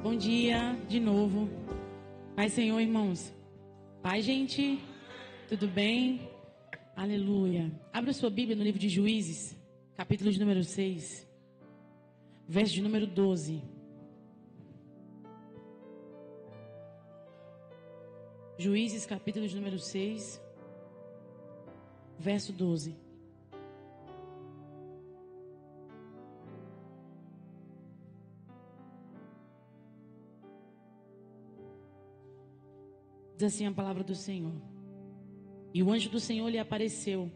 Bom dia de novo. Pai, Senhor, irmãos. Pai, gente, tudo bem? Aleluia. Abra sua Bíblia no livro de Juízes, capítulo de número 6, verso de número 12. Juízes, capítulo de número 6, verso 12. Diz assim a palavra do Senhor. E o anjo do Senhor lhe apareceu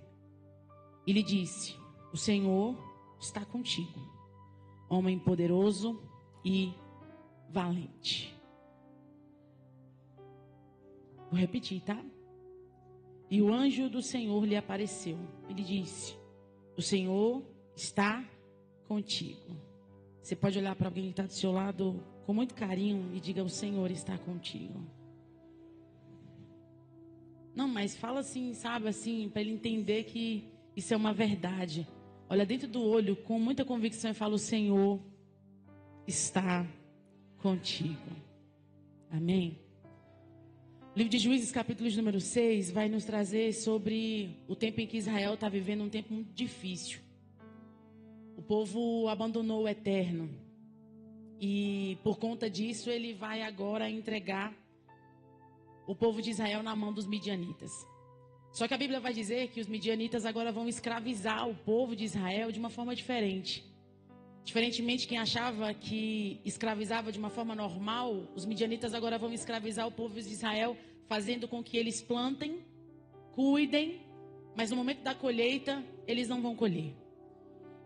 e lhe disse: o Senhor está contigo, homem poderoso e valente. Vou repetir, tá? E o anjo do Senhor lhe apareceu e lhe disse: o Senhor está contigo. Você pode olhar para alguém que está do seu lado com muito carinho e diga: o Senhor está contigo. Não, mas fala assim, sabe, assim, para ele entender que isso é uma verdade. Olha dentro do olho com muita convicção e fala: o Senhor está contigo. Amém? O livro de Juízes, capítulo de número 6, vai nos trazer sobre o tempo em que Israel está vivendo um tempo muito difícil. O povo abandonou o eterno. E por conta disso ele vai agora entregar o povo de Israel na mão dos midianitas. Só que a Bíblia vai dizer que os midianitas agora vão escravizar o povo de Israel de uma forma diferente. Diferentemente, quem achava que escravizava de uma forma normal, os midianitas agora vão escravizar o povo de Israel, fazendo com que eles plantem, cuidem, mas no momento da colheita, eles não vão colher.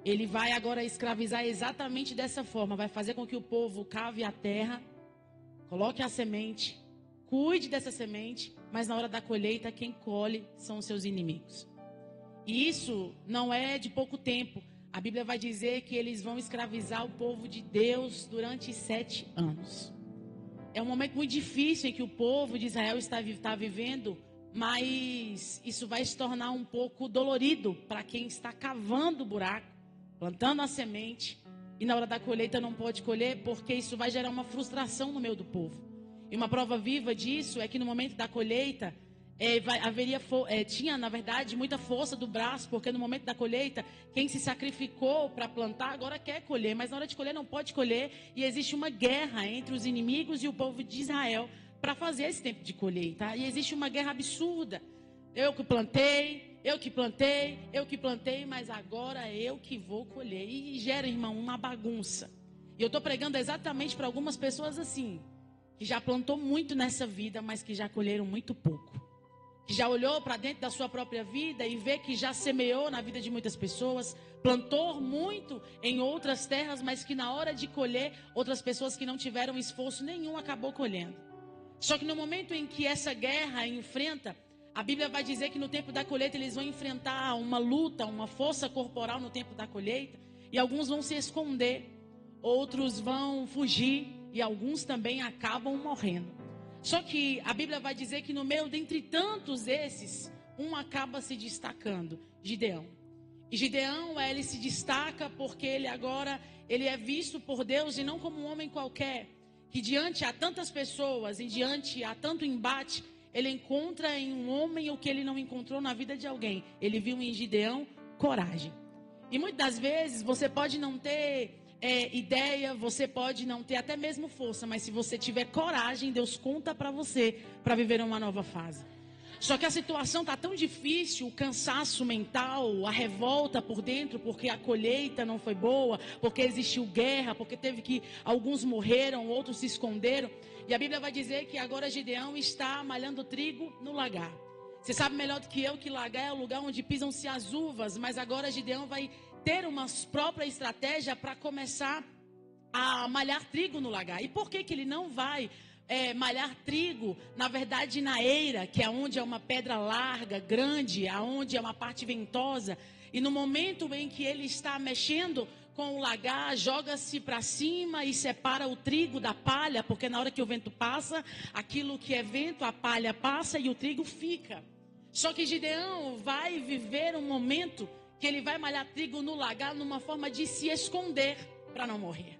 Ele vai agora escravizar exatamente dessa forma, vai fazer com que o povo cave a terra, coloque a semente, cuide dessa semente, mas na hora da colheita, quem colhe são os seus inimigos. E isso não é de pouco tempo. A Bíblia vai dizer que eles vão escravizar o povo de Deus durante 7 anos. É um momento muito difícil em que o povo de Israel está vivendo, mas isso vai se tornar um pouco dolorido para quem está cavando o buraco, plantando a semente, e na hora da colheita não pode colher, porque isso vai gerar uma frustração no meio do povo. E uma prova viva disso é que no momento da colheita, tinha na verdade muita força do braço, porque no momento da colheita, quem se sacrificou para plantar agora quer colher, mas na hora de colher não pode colher, e existe uma guerra entre os inimigos e o povo de Israel para fazer esse tempo de colheita, e existe uma guerra absurda. Eu que plantei, mas agora eu que vou colher, e gera, irmão, uma bagunça. E eu estou pregando exatamente para algumas pessoas assim, que já plantou muito nessa vida, mas que já colheram muito pouco. Que já olhou para dentro da sua própria vida e vê que já semeou na vida de muitas pessoas, plantou muito em outras terras, mas que na hora de colher, outras pessoas que não tiveram esforço nenhum acabou colhendo. Só que no momento em que essa guerra enfrenta, a Bíblia vai dizer que no tempo da colheita eles vão enfrentar uma luta, uma força corporal no tempo da colheita, e alguns vão se esconder, outros vão fugir, e alguns também acabam morrendo. Só que a Bíblia vai dizer que no meio dentre tantos esses, um acaba se destacando, Gideão. E Gideão, ele se destaca porque ele é visto por Deus e não como um homem qualquer, que diante a tantas pessoas e diante a tanto embate, ele encontra em um homem o que ele não encontrou na vida de alguém. Ele viu em Gideão coragem. E muitas das vezes você pode não ter ideia, você pode não ter até mesmo força, mas se você tiver coragem, Deus conta para você para viver uma nova fase. Só que a situação está tão difícil, o cansaço mental, a revolta por dentro, porque a colheita não foi boa, porque existiu guerra, porque alguns morreram, outros se esconderam. E a Bíblia vai dizer que agora Gideão está malhando trigo no lagar. Você sabe melhor do que eu que lagar é o lugar onde pisam-se as uvas, mas agora Gideão vai ter uma própria estratégia para começar a malhar trigo no lagar. E por que ele não vai malhar trigo, na verdade, na eira, que é onde é uma pedra larga, grande, aonde é uma parte ventosa? E no momento em que ele está mexendo com o lagar, joga-se para cima e separa o trigo da palha, porque na hora que o vento passa, aquilo que é vento, a palha passa e o trigo fica. Só que Gideão vai viver um momento que ele vai malhar trigo no lagar numa forma de se esconder para não morrer.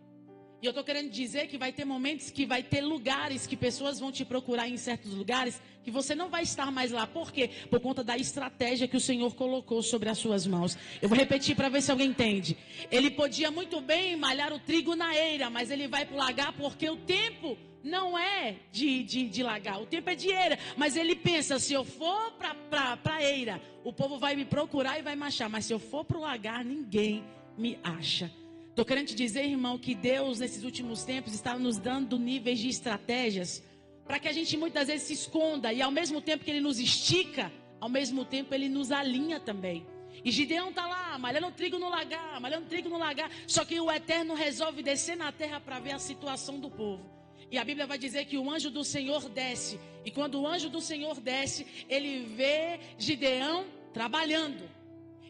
E eu estou querendo dizer que vai ter momentos, que vai ter lugares, que pessoas vão te procurar em certos lugares, que você não vai estar mais lá. Por quê? Por conta da estratégia que o Senhor colocou sobre as suas mãos. Eu vou repetir para ver se alguém entende. Ele podia muito bem malhar o trigo na eira, mas ele vai para o lagar porque o tempo não é de lagar, o tempo é de eira. Mas ele pensa, se eu for para a eira, o povo vai me procurar e vai me achar. Mas se eu for para o lagar, ninguém me acha. Estou querendo te dizer, irmão, que Deus, nesses últimos tempos, está nos dando níveis de estratégias para que a gente muitas vezes se esconda. E ao mesmo tempo que Ele nos estica, ao mesmo tempo Ele nos alinha também. E Gideão está lá, malhando trigo no lagar, malhando trigo no lagar. Só que o Eterno resolve descer na terra para ver a situação do povo. E a Bíblia vai dizer que o anjo do Senhor desce. E quando o anjo do Senhor desce, ele vê Gideão trabalhando.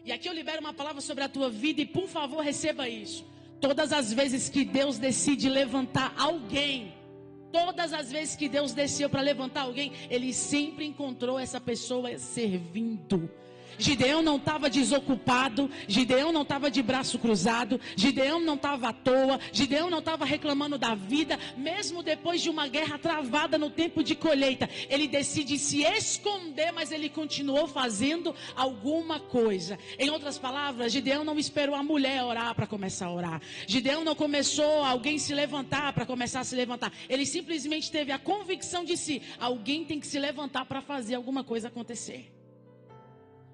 E aqui eu libero uma palavra sobre a tua vida e por favor receba isso. Todas as vezes que Deus decide levantar alguém, todas as vezes que Deus desceu para levantar alguém, Ele sempre encontrou essa pessoa servindo. Gideão não estava desocupado, Gideão não estava de braço cruzado, Gideão não estava à toa, Gideão não estava reclamando da vida, mesmo depois de uma guerra travada no tempo de colheita, ele decide se esconder, mas ele continuou fazendo alguma coisa. Em outras palavras, Gideão não esperou a mulher orar para começar a orar, Gideão não começou alguém se levantar para começar a se levantar, ele simplesmente teve a convicção de si, alguém tem que se levantar para fazer alguma coisa acontecer.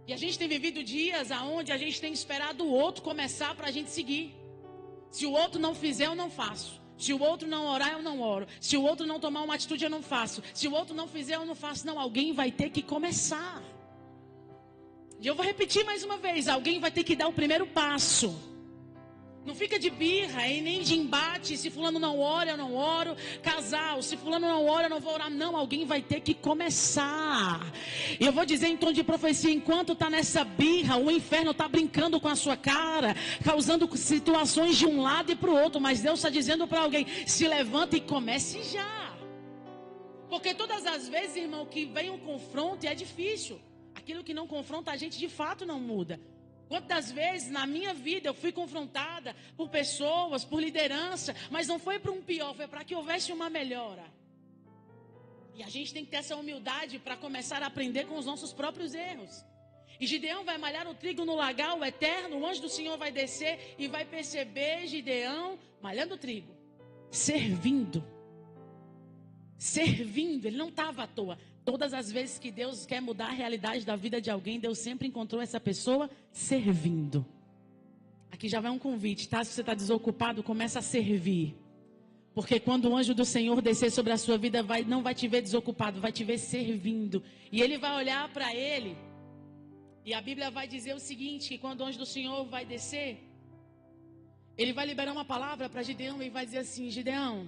E a gente tem vivido dias onde a gente tem esperado o outro começar para a gente seguir. Se o outro não fizer, eu não faço. Se o outro não orar, eu não oro. Se o outro não tomar uma atitude, eu não faço. Se o outro não fizer, eu não faço. Não, alguém vai ter que começar. E eu vou repetir mais uma vez. Alguém vai ter que dar o primeiro passo. Não fica de birra e nem de embate. Se fulano não ora, eu não oro. Casal, se fulano não ora, eu não vou orar. Não, alguém vai ter que começar. E eu vou dizer em tom de profecia, enquanto está nessa birra, o inferno está brincando com a sua cara, causando situações de um lado e para o outro. Mas Deus está dizendo para alguém, se levanta e comece já. Porque todas as vezes, irmão, que vem um confronto e é difícil. Aquilo que não confronta a gente de fato não muda. Quantas vezes na minha vida eu fui confrontada por pessoas, por liderança, mas não foi para um pior, foi para que houvesse uma melhora. E a gente tem que ter essa humildade para começar a aprender com os nossos próprios erros. E Gideão vai malhar o trigo no lagar, o Eterno, o anjo do Senhor vai descer e vai perceber Gideão malhando o trigo, servindo. Servindo, ele não estava à toa. Todas as vezes que Deus quer mudar a realidade da vida de alguém, Deus sempre encontrou essa pessoa servindo. Aqui já vai um convite, tá? Se você está desocupado, começa a servir. Porque quando o anjo do Senhor descer sobre a sua vida, não vai te ver desocupado, vai te ver servindo. E ele vai olhar para ele. E a Bíblia vai dizer o seguinte, que quando o anjo do Senhor vai descer, ele vai liberar uma palavra para Gideão e vai dizer assim, Gideão,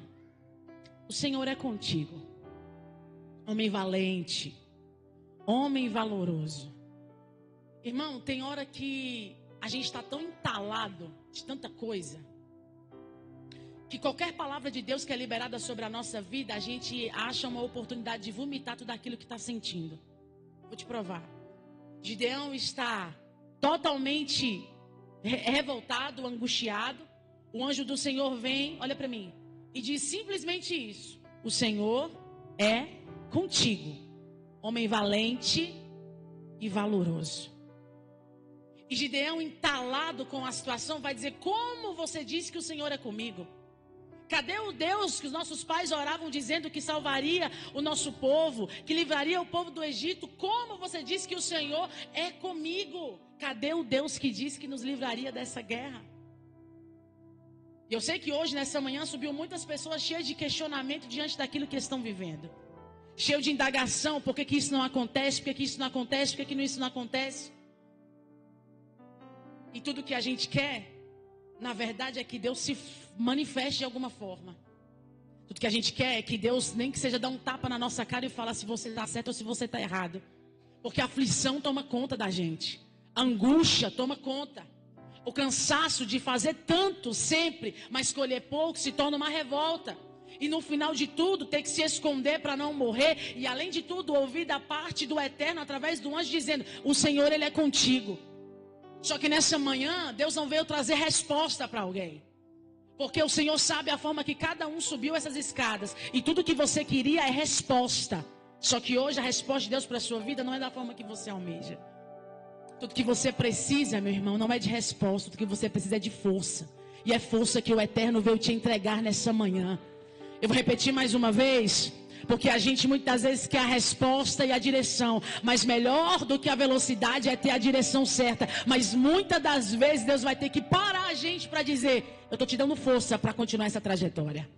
o Senhor é contigo. Homem valente, homem valoroso. Irmão, tem hora que a gente está tão entalado de tanta coisa, que qualquer palavra de Deus que é liberada sobre a nossa vida, a gente acha uma oportunidade de vomitar tudo aquilo que está sentindo. Vou te provar. Gideão está totalmente revoltado, angustiado. O anjo do Senhor vem, olha para mim, e diz simplesmente isso. O Senhor é contigo, homem valente e valoroso. E Gideão, entalado com a situação, vai dizer, como você disse que o Senhor é comigo? Cadê o Deus que os nossos pais oravam dizendo que salvaria o nosso povo, que livraria o povo do Egito? Como você disse que o Senhor é comigo? Cadê o Deus que disse que nos livraria dessa guerra? E eu sei que hoje, nessa manhã, subiu muitas pessoas cheias de questionamento diante daquilo que estão vivendo. Cheio de indagação, por que isso não acontece, por que isso não acontece, por que isso não acontece. E tudo que a gente quer, na verdade, é que Deus se manifeste de alguma forma. Tudo que a gente quer é que Deus, nem que seja, dar um tapa na nossa cara e falar se você está certo ou se você está errado. Porque a aflição toma conta da gente. A angústia toma conta. O cansaço de fazer tanto sempre, mas colher pouco, se torna uma revolta. E no final de tudo, ter que se esconder para não morrer. E além de tudo, ouvir da parte do Eterno, através do anjo, dizendo, o Senhor, Ele é contigo. Só que nessa manhã, Deus não veio trazer resposta para alguém. Porque o Senhor sabe a forma que cada um subiu essas escadas. E tudo que você queria é resposta. Só que hoje a resposta de Deus para a sua vida não é da forma que você almeja. Tudo que você precisa, meu irmão, não é de resposta. Tudo que você precisa é de força. E é força que o Eterno veio te entregar nessa manhã. Eu vou repetir mais uma vez. Porque a gente muitas vezes quer a resposta e a direção. Mas melhor do que a velocidade é ter a direção certa. Mas muitas das vezes Deus vai ter que parar a gente para dizer: eu estou te dando força para continuar essa trajetória.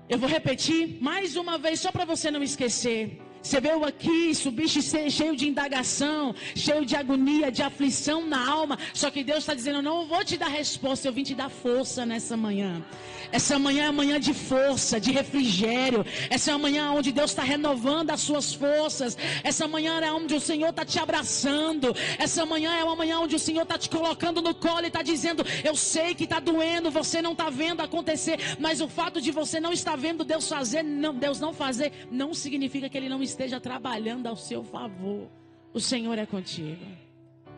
Eu vou repetir mais uma vez só para você não esquecer. Você veio aqui, subiste cheio de indagação, cheio de agonia, de aflição na alma. Só que Deus está dizendo: eu não vou te dar resposta, eu vim te dar força nessa manhã. Essa manhã é a manhã de força, de refrigério. Essa é a manhã onde Deus está renovando as suas forças. Essa manhã é onde o Senhor está te abraçando. Essa manhã é uma manhã onde o Senhor está te colocando no colo e está dizendo: eu sei que está doendo, você não está vendo acontecer. Mas o fato de você não estar vendo Deus fazer, Deus não fazer, não significa que Ele não esteja trabalhando ao seu favor. O Senhor é contigo.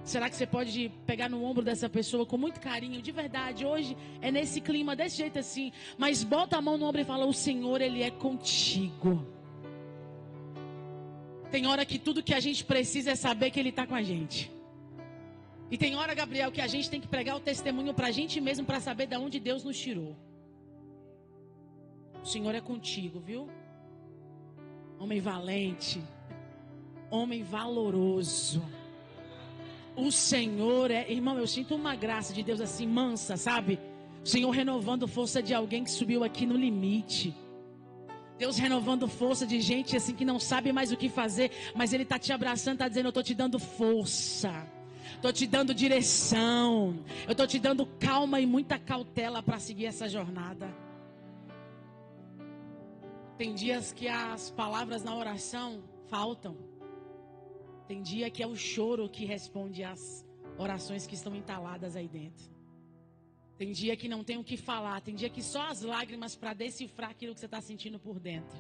Será que você pode pegar no ombro dessa pessoa com muito carinho, de verdade? Hoje é nesse clima, desse jeito assim. Mas bota a mão no ombro e fala: o Senhor, Ele é contigo. Tem hora que tudo que a gente precisa é saber que Ele está com a gente. E tem hora, Gabriel, que a gente tem que pregar o testemunho para a gente mesmo, para saber de onde Deus nos tirou. O Senhor é contigo, viu? Homem valente, homem valoroso. O Senhor é, irmão, eu sinto uma graça de Deus assim, mansa, sabe? O Senhor renovando força de alguém que subiu aqui no limite. Deus renovando força de gente assim que não sabe mais o que fazer, mas Ele está te abraçando, está dizendo: eu estou te dando força, estou te dando direção, eu estou te dando calma e muita cautela para seguir essa jornada. Tem dias que as palavras na oração faltam. Tem dia que é o choro que responde às orações que estão entaladas aí dentro. Tem dia que não tem o que falar. Tem dia que só as lágrimas para decifrar aquilo que você está sentindo por dentro.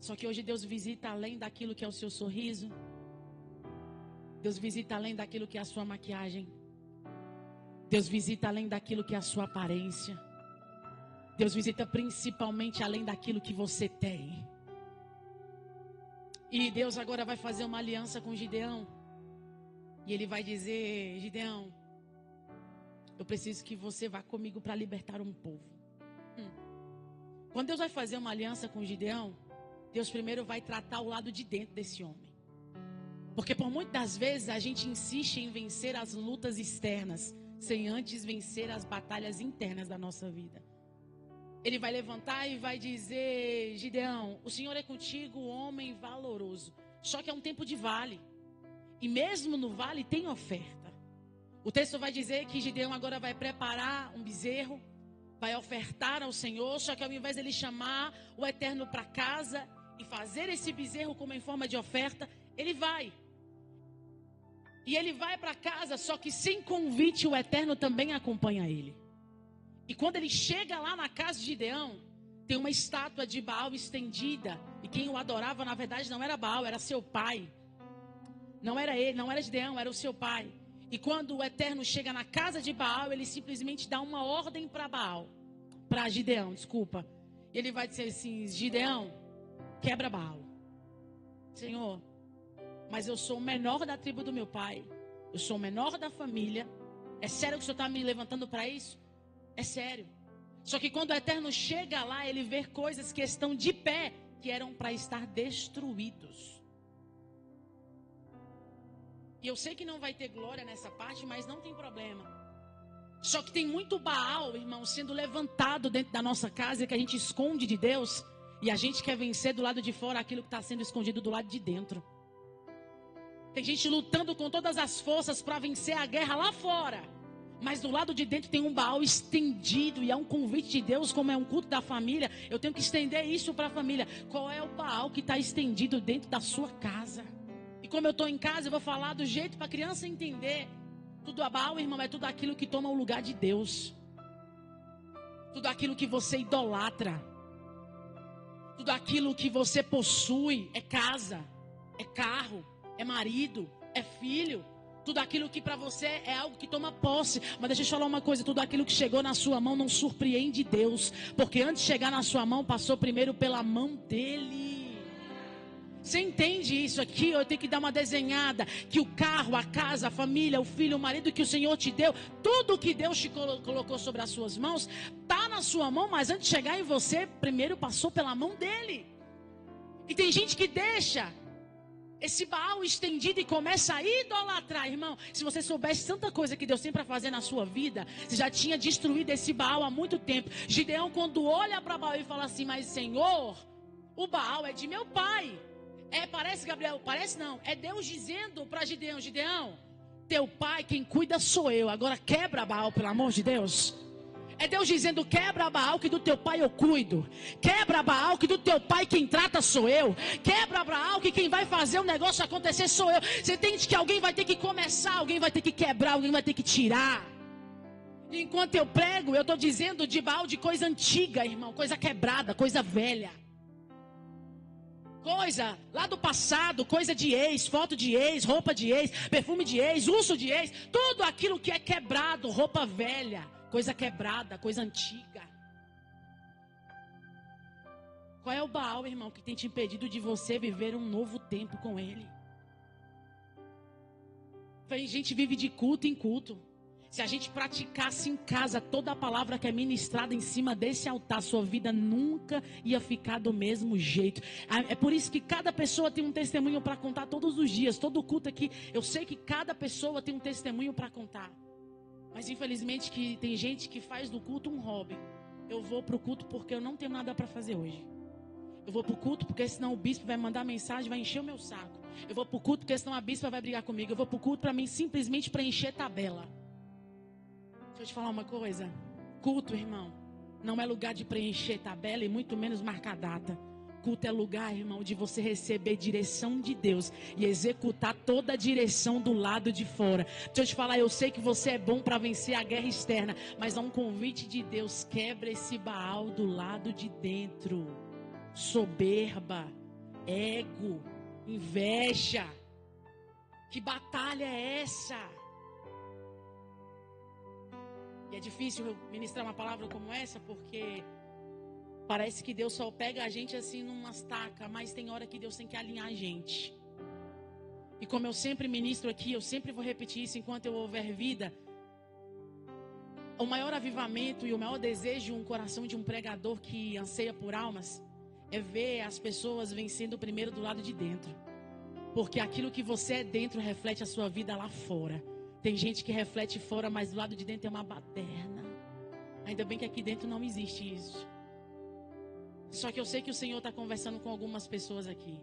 Só que hoje Deus visita além daquilo que é o seu sorriso. Deus visita além daquilo que é a sua maquiagem. Deus visita além daquilo que é a sua aparência. Deus visita principalmente além daquilo que você tem. E Deus agora vai fazer uma aliança com Gideão. E Ele vai dizer: Gideão, eu preciso que você vá comigo para libertar um povo. Quando Deus vai fazer uma aliança com Gideão, Deus primeiro vai tratar o lado de dentro desse homem. Porque por muitas vezes a gente insiste em vencer as lutas externas, sem antes vencer as batalhas internas da nossa vida. Ele vai levantar e vai dizer: Gideão, o Senhor é contigo, homem valoroso. Só que é um tempo de vale. E mesmo no vale tem oferta. O texto vai dizer que Gideão agora vai preparar um bezerro, vai ofertar ao Senhor. Só que ao invés de ele chamar o Eterno para casa e fazer esse bezerro como em forma de oferta, ele vai. E ele vai para casa, só que sem convite o Eterno também acompanha ele. E quando ele chega lá na casa de Gideão, tem uma estátua de Baal estendida. E quem o adorava, na verdade, não era Baal, era seu pai. Não era ele, não era Gideão, era o seu pai. E quando o Eterno chega na casa de Baal, ele simplesmente dá uma ordem para Baal. Para Gideão, desculpa. E ele vai dizer assim: Gideão, quebra Baal. Senhor, mas eu sou o menor da tribo do meu pai. Eu sou o menor da família. É sério que o Senhor está me levantando para isso? É sério. Só que quando o Eterno chega lá, ele vê coisas que estão de pé, que eram para estar destruídos. E eu sei que não vai ter glória nessa parte, mas não tem problema. Só que tem muito Baal, irmão, sendo levantado dentro da nossa casa, que a gente esconde de Deus. E a gente quer vencer do lado de fora aquilo que está sendo escondido do lado de dentro. Tem gente lutando com todas as forças para vencer a guerra lá fora. Mas do lado de dentro tem um Baal estendido. E é um convite de Deus, como é um culto da família. Eu tenho que estender isso para a família. Qual é o Baal que está estendido dentro da sua casa? E como eu estou em casa, eu vou falar do jeito para a criança entender. Tudo a Baal, irmão, é tudo aquilo que toma o lugar de Deus. Tudo aquilo que você idolatra. Tudo aquilo que você possui. É casa, é carro, é marido, é filho. Tudo aquilo que para você é algo que toma posse. Mas deixa eu te falar uma coisa. Tudo aquilo que chegou na sua mão não surpreende Deus. Porque antes de chegar na sua mão, passou primeiro pela mão dele. Você entende isso aqui? Eu tenho que dar uma desenhada. Que o carro, a casa, a família, o filho, o marido que o Senhor te deu, tudo que Deus te colocou sobre as suas mãos, está na sua mão. Mas antes de chegar em você, primeiro passou pela mão dele. E tem gente que deixa esse Baal estendido e começa a idolatrar, irmão. Se você soubesse tanta coisa que Deus tem para fazer na sua vida, você já tinha destruído esse Baal há muito tempo. Gideão, quando olha para Baal e fala assim: mas Senhor, o Baal é de meu pai. Parece, Gabriel, parece não. É Deus dizendo para Gideão: Gideão, teu pai, quem cuida sou eu. Agora quebra Baal, pelo amor de Deus. É Deus dizendo: quebra Baal, que do teu pai eu cuido. Quebra Baal, que do teu pai quem trata sou eu. Quebra Baal, que quem vai fazer o negócio acontecer sou eu. Você entende que alguém vai ter que começar, alguém vai ter que quebrar, alguém vai ter que tirar. Enquanto eu prego, eu estou dizendo de Baal de coisa antiga, irmão. Coisa quebrada, coisa velha. Coisa lá do passado, coisa de ex, foto de ex, roupa de ex, perfume de ex, urso de ex. Tudo aquilo que é quebrado, roupa velha. Coisa quebrada, coisa antiga. Qual é o Baal, irmão, que tem te impedido de você viver um novo tempo com ele? A gente vive de culto em culto. Se a gente praticasse em casa toda a palavra que é ministrada em cima desse altar, sua vida nunca ia ficar do mesmo jeito. É por isso que cada pessoa tem um testemunho para contar todos os dias. Todo culto aqui, eu sei que cada pessoa tem um testemunho para contar. Mas infelizmente que tem gente que faz do culto um hobby. Eu vou pro culto porque eu não tenho nada para fazer hoje. Eu vou pro culto porque senão o bispo vai mandar mensagem, vai encher o meu saco. Eu vou pro culto porque senão a bispa vai brigar comigo. Eu vou pro culto para mim simplesmente preencher tabela. Deixa eu te falar uma coisa. Culto, irmão, não é lugar de preencher tabela e muito menos marcar data. Culto é lugar, irmão, de você receber direção de Deus e executar toda a direção do lado de fora. Deixa eu te falar, eu sei que você é bom para vencer a guerra externa, mas há um convite de Deus: quebra esse Baal do lado de dentro. Soberba, ego, inveja. Que batalha é essa? E é difícil eu ministrar uma palavra como essa, porque parece que Deus só pega a gente assim numa estaca, mas tem hora que Deus tem que alinhar a gente. E como eu sempre ministro aqui, eu sempre vou repetir isso enquanto eu houver vida. O maior avivamento e o maior desejo de um coração de um pregador que anseia por almas é ver as pessoas vencendo primeiro do lado de dentro. Porque aquilo que você é dentro reflete a sua vida lá fora. Tem gente que reflete fora, mas do lado de dentro é uma baderna. Ainda bem que aqui dentro não existe isso. Só que eu sei que o Senhor está conversando com algumas pessoas aqui.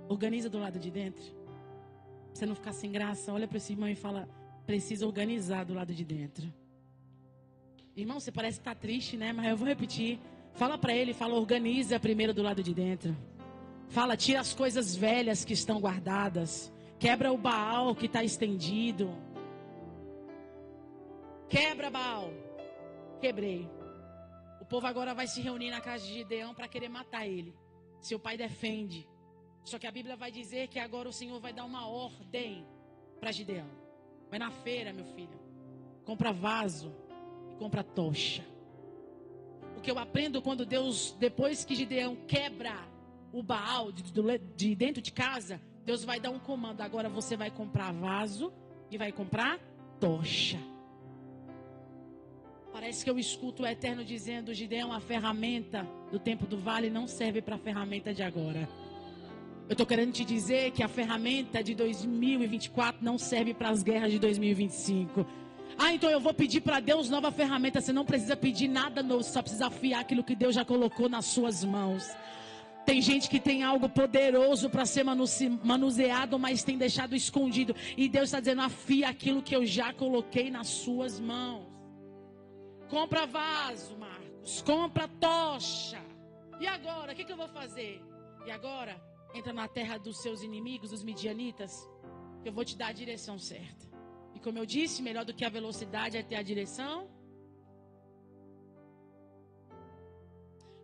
Organiza do lado de dentro. Pra você não ficar sem graça. Olha para esse irmão e fala: precisa organizar do lado de dentro. Irmão, você parece que está triste, né? Mas eu vou repetir. Fala para ele, fala: organiza primeiro do lado de dentro. Fala: tira as coisas velhas que estão guardadas. Quebra o Baal que está estendido. Quebra Baal. Quebrei. O povo agora vai se reunir na casa de Gideão para querer matar ele. Seu pai defende. Só que a Bíblia vai dizer que agora o Senhor vai dar uma ordem para Gideão. Vai na feira, meu filho. Compra vaso e compra tocha. O que eu aprendo quando Deus, depois que Gideão quebra o Baal de dentro de casa, Deus vai dar um comando: agora você vai comprar vaso e vai comprar tocha. Parece que eu escuto o Eterno dizendo: Gideão, a ferramenta do tempo do vale não serve para a ferramenta de agora. Eu estou querendo te dizer que a ferramenta de 2024 não serve para as guerras de 2025. Então eu vou pedir para Deus nova ferramenta. Você não precisa pedir nada novo, você só precisa afiar aquilo que Deus já colocou nas suas mãos. Tem gente que tem algo poderoso para ser manuseado, mas tem deixado escondido. E Deus está dizendo: afia aquilo que eu já coloquei nas suas mãos. Compra vaso, Marcos. Compra tocha. E agora, o que eu vou fazer? E agora, entra na terra dos seus inimigos, os midianitas, que eu vou te dar a direção certa. E como eu disse, melhor do que a velocidade é ter a direção.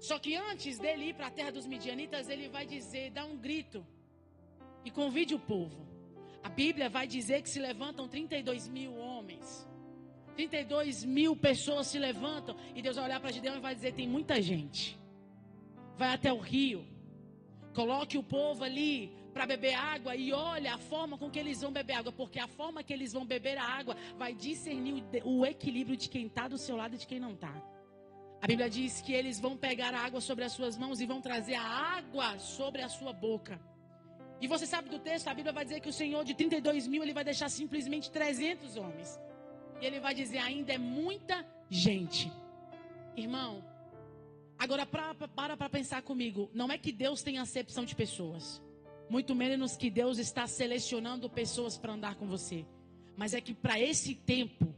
Só que antes dele ir para a terra dos midianitas, ele vai dizer: dá um grito e convide o povo. A Bíblia vai dizer que se levantam 32 mil homens. 32 mil pessoas se levantam. E Deus vai olhar para Gideão e vai dizer: tem muita gente. Vai até o rio. Coloque o povo ali para beber água. E olha a forma com que eles vão beber água. Porque a forma que eles vão beber a água vai discernir o equilíbrio de quem está do seu lado e de quem não está. A Bíblia diz que eles vão pegar a água sobre as suas mãos e vão trazer a água sobre a sua boca. E você sabe do texto, a Bíblia vai dizer que o Senhor de 32 mil, ele vai deixar simplesmente 300 homens. E ele vai dizer: ainda é muita gente. Irmão, agora para pensar comigo. Não é que Deus tem acepção de pessoas. Muito menos que Deus está selecionando pessoas para andar com você. Mas é que para esse tempo,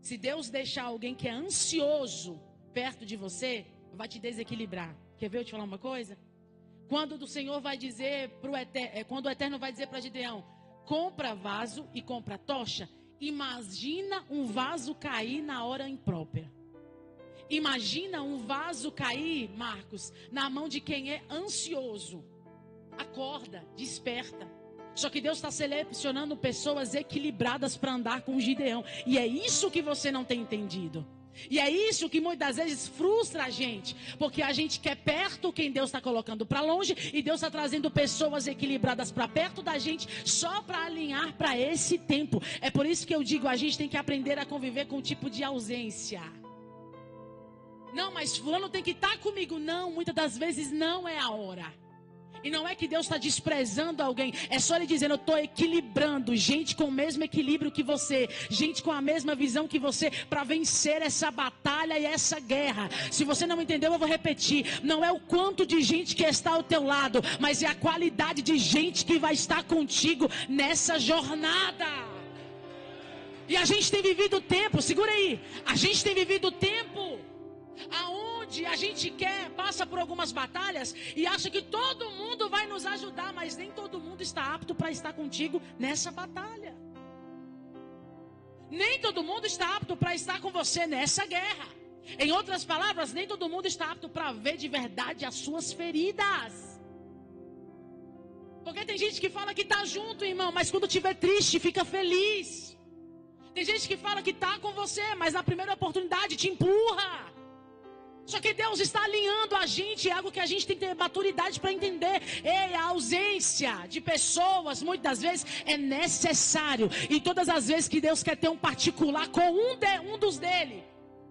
se Deus deixar alguém que é ansioso perto de você, vai te desequilibrar. Quer ver eu te falar uma coisa? Quando o Senhor vai dizer quando o Eterno vai dizer para Gideão: compra vaso e compra tocha. Imagina um vaso cair na hora imprópria. Imagina um vaso cair, Marcos, na mão de quem é ansioso. Acorda, desperta. Só que Deus está selecionando pessoas equilibradas para andar com Gideão. E é isso que você não tem entendido. E é isso que muitas vezes frustra a gente. Porque a gente quer perto quem Deus está colocando para longe. E Deus está trazendo pessoas equilibradas para perto da gente, só para alinhar para esse tempo. É por isso que eu digo, a gente tem que aprender a conviver com um tipo de ausência. Não, mas fulano tem que estar comigo. Não, muitas das vezes não é a hora. E não é que Deus está desprezando alguém. É só Ele dizendo: eu estou equilibrando gente com o mesmo equilíbrio que você, gente com a mesma visão que você, para vencer essa batalha e essa guerra. Se você não entendeu, eu vou repetir. Não é o quanto de gente que está ao teu lado, mas é a qualidade de gente que vai estar contigo nessa jornada. E a gente tem vivido tempo, segura aí, a gente tem vivido tempo aonde a gente passa por algumas batalhas e acha que todo mundo vai nos ajudar, mas nem todo mundo está apto para estar contigo nessa batalha. Nem todo mundo está apto para estar com você nessa guerra. Em outras palavras, nem todo mundo está apto para ver de verdade as suas feridas. Porque tem gente que fala que está junto, irmão, mas quando estiver triste, fica feliz. Tem gente que fala que está com você, mas na primeira oportunidade te empurra. Só que Deus está alinhando a gente, é algo que a gente tem que ter maturidade para entender. Ei, a ausência de pessoas, muitas das vezes, é necessário. E todas as vezes que Deus quer ter um particular com um dos dele,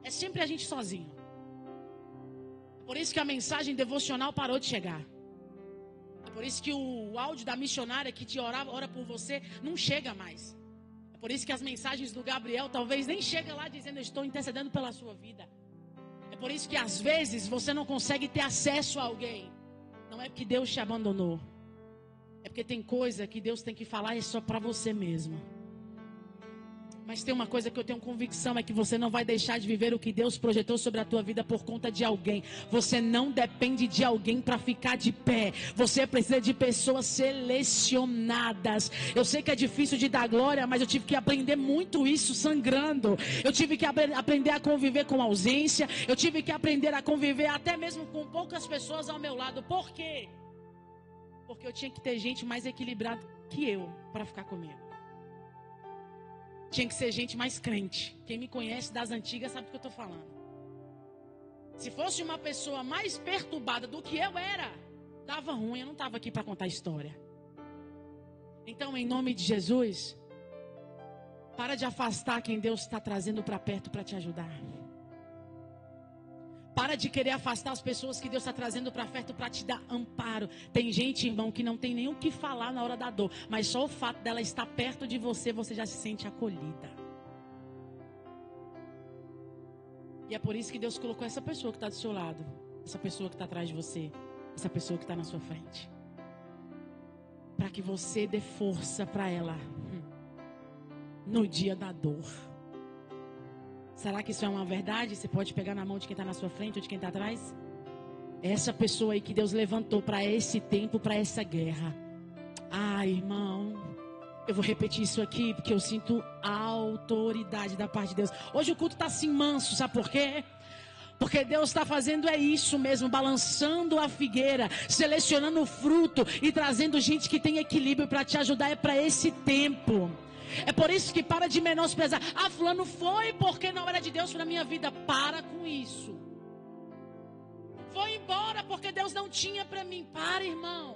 é sempre a gente sozinho. Por isso que a mensagem devocional parou de chegar. É por isso que o áudio da missionária que te ora por você não chega mais. É por isso que as mensagens do Gabriel talvez nem chegam lá dizendo: eu estou intercedendo pela sua vida. É por isso que às vezes você não consegue ter acesso a alguém. Não é porque Deus te abandonou. É porque tem coisa que Deus tem que falar e é só para você mesmo. Mas tem uma coisa que eu tenho convicção, é que você não vai deixar de viver o que Deus projetou sobre a tua vida por conta de alguém. Você não depende de alguém para ficar de pé. Você precisa de pessoas selecionadas. Eu sei que é difícil de dar glória, mas eu tive que aprender muito isso sangrando. Eu tive que aprender a conviver com ausência. Eu tive que aprender a conviver até mesmo com poucas pessoas ao meu lado. Por quê? Porque eu tinha que ter gente mais equilibrada que eu para ficar comigo. Tinha que ser gente mais crente. Quem me conhece das antigas sabe do que eu estou falando. Se fosse uma pessoa mais perturbada do que eu era, dava ruim, eu não estava aqui para contar história. Então, em nome de Jesus, para de afastar quem Deus está trazendo para perto para te ajudar. Para de querer afastar as pessoas que Deus está trazendo para perto para te dar amparo. Tem gente, irmão, que não tem nem o que falar na hora da dor, mas só o fato dela estar perto de você, você já se sente acolhida. E é por isso que Deus colocou essa pessoa que está do seu lado, essa pessoa que está atrás de você, essa pessoa que está na sua frente, para que você dê força para ela no dia da dor. Será que isso é uma verdade? Você pode pegar na mão de quem está na sua frente ou de quem está atrás? É essa pessoa aí que Deus levantou para esse tempo, para essa guerra. Ah, irmão, eu vou repetir isso aqui porque eu sinto a autoridade da parte de Deus. Hoje o culto está assim manso, sabe por quê? Porque Deus está fazendo isso mesmo, balançando a figueira, selecionando o fruto e trazendo gente que tem equilíbrio para te ajudar. É para esse tempo. É por isso que para de menosprezar. Ah, fulano foi porque não era de Deus para a minha vida. Para com isso. Foi embora porque Deus não tinha para mim. Para, irmão.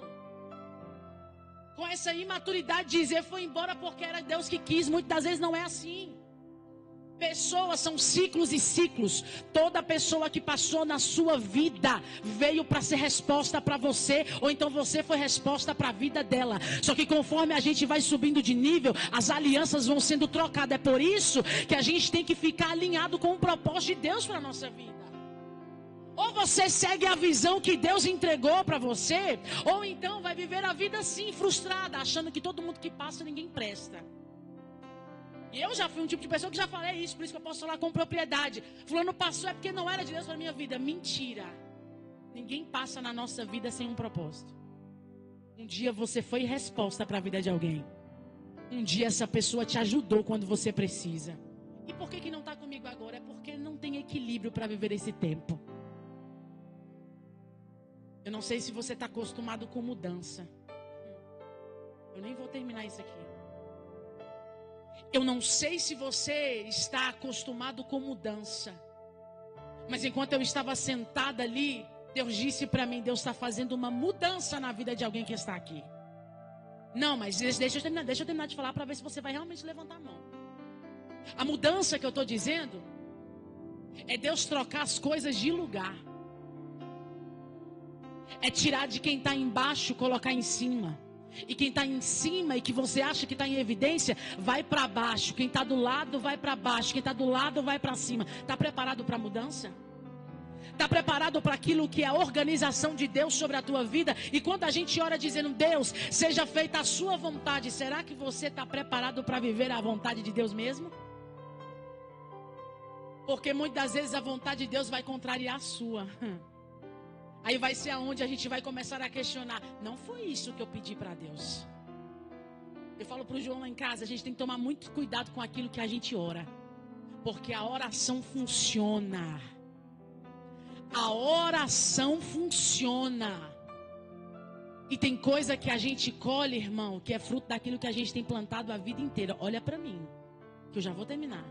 Com essa imaturidade de dizer foi embora porque era Deus que quis. Muitas das vezes não é assim. Pessoas são ciclos e ciclos. Toda pessoa que passou na sua vida veio para ser resposta para você, ou então você foi resposta para a vida dela. Só que conforme a gente vai subindo de nível, as alianças vão sendo trocadas. É por isso que a gente tem que ficar alinhado com o propósito de Deus para a nossa vida. Ou você segue a visão que Deus entregou para você, ou então vai viver a vida assim, frustrada, achando que todo mundo que passa ninguém presta. E eu já fui um tipo de pessoa que já falei isso, por isso que eu posso falar com propriedade. Fulano passou é porque não era de Deus para a minha vida. Mentira. Ninguém passa na nossa vida sem um propósito. Um dia você foi resposta para a vida de alguém. Um dia essa pessoa te ajudou quando você precisa. E por que não está comigo agora? É porque não tem equilíbrio para viver esse tempo. Eu não sei se você está acostumado com mudança. Eu nem vou terminar isso aqui. Eu não sei se você está acostumado com mudança. Mas enquanto eu estava sentada ali, Deus disse para mim, Deus está fazendo uma mudança na vida de alguém que está aqui. Não, mas deixa eu terminar de falar para ver se você vai realmente levantar a mão. A mudança que eu estou dizendo é Deus trocar as coisas de lugar. É tirar de quem está embaixo e colocar em cima. E quem está em cima e que você acha que está em evidência, vai para baixo. Quem está do lado vai para baixo. Quem está do lado vai para cima. Está preparado para a mudança? Está preparado para aquilo que é a organização de Deus sobre a tua vida? E quando a gente ora dizendo, Deus, seja feita a sua vontade, será que você está preparado para viver a vontade de Deus mesmo? Porque muitas das vezes a vontade de Deus vai contrariar a sua. Aí vai ser aonde a gente vai começar a questionar. Não foi isso que eu pedi para Deus. Eu falo para o João lá em casa, a gente tem que tomar muito cuidado com aquilo que a gente ora. Porque a oração funciona. A oração funciona. E tem coisa que a gente colhe, irmão, que é fruto daquilo que a gente tem plantado a vida inteira. Olha para mim, que eu já vou terminar.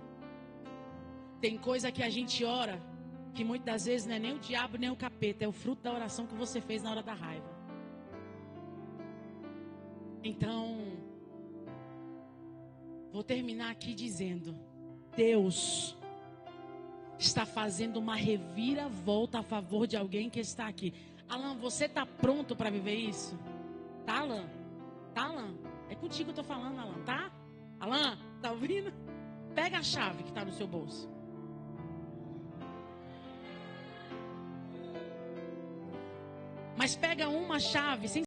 Tem coisa que a gente ora, que muitas das vezes não é nem o diabo nem o capeta, é o fruto da oração que você fez na hora da raiva. Então, vou terminar aqui dizendo, Deus está fazendo uma reviravolta a favor de alguém que está aqui. Alan, você está pronto para viver isso? Tá, Alan? Tá, Alan? É contigo que eu estou falando, Alan, tá? Alan, tá ouvindo? Pega a chave que está no seu bolso. Mas pega uma chave sem